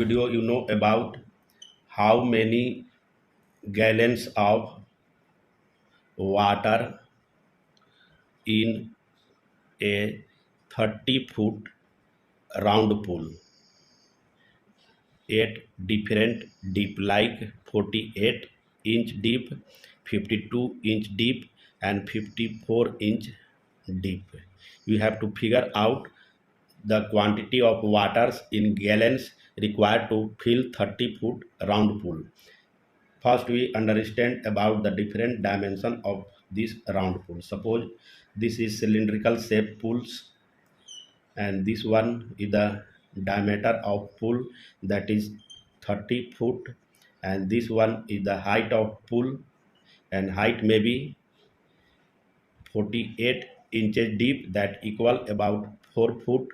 video you know about how many gallons of water in a 30-foot round pool. 8 different deep like 48-inch deep, 52-inch deep and 54-inch deep. You have to figure out the quantity of waters in gallons required to fill 30-foot round pool. First, we understand about the different dimension of this round pool. Suppose this is cylindrical shape pools, and this one is the diameter of pool, that is 30 foot, and this one is the height of pool, and height may be 48 inches deep, that equal about 4 foot,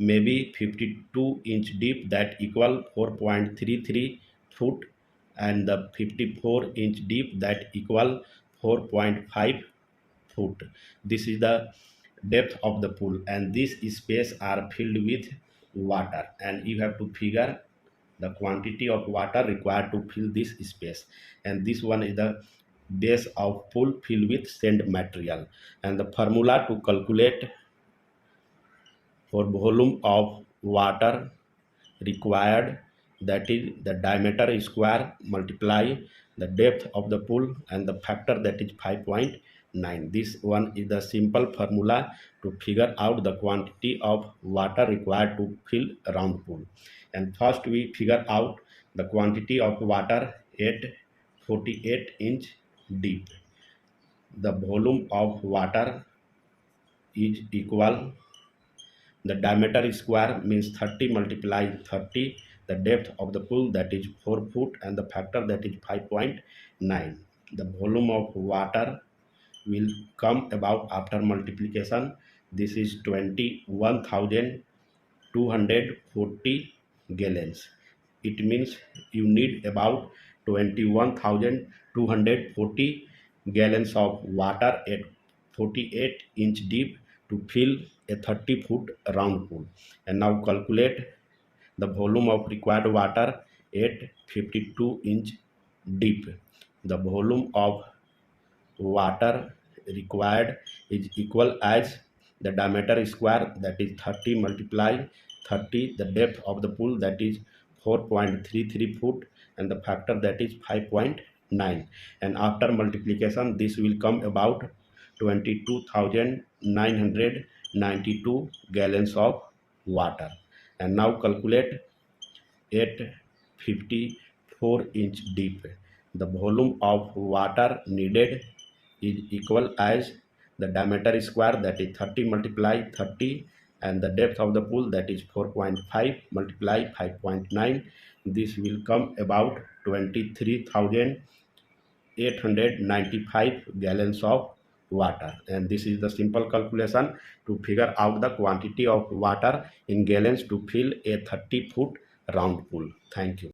maybe 52-inch deep, that equal 4.33 foot, and the 54-inch deep, that equal 4.5 foot. This is the depth of the pool, and this space are filled with water, and you have to figure the quantity of water required to fill this space. And this one is the base of pool filled with sand material, and the formula to calculate for volume of water required, that is the diameter square multiply the depth of the pool and the factor, that is 5.9. This one is the simple formula to figure out the quantity of water required to fill a round pool. And first we figure out the quantity of water at 48-inch deep. The volume of water is equal, the diameter square means 30 multiply 30, the depth of the pool, that is 4 foot, and the factor, that is 5.9. The volume of water will come about after multiplication. This is 21,240 gallons. It means you need about 21,240 gallons of water at 48-inch deep to fill a 30-foot round pool. And now calculate the volume of required water at 52-inch deep. The volume of water required is equal as the diameter square, that is 30 multiply 30, the depth of the pool, that is 4.33 foot, and the factor, that is 5.9. And after multiplication this will come about 22,992 gallons of water. And now calculate at 54-inch deep. The volume of water needed is equal as the diameter square, that is 30 multiply 30, and the depth of the pool, that is 4.5 multiply 5.9. This will come about 23,895 gallons of water. And this is the simple calculation to figure out the quantity of water in gallons to fill a 30-foot round pool. Thank you.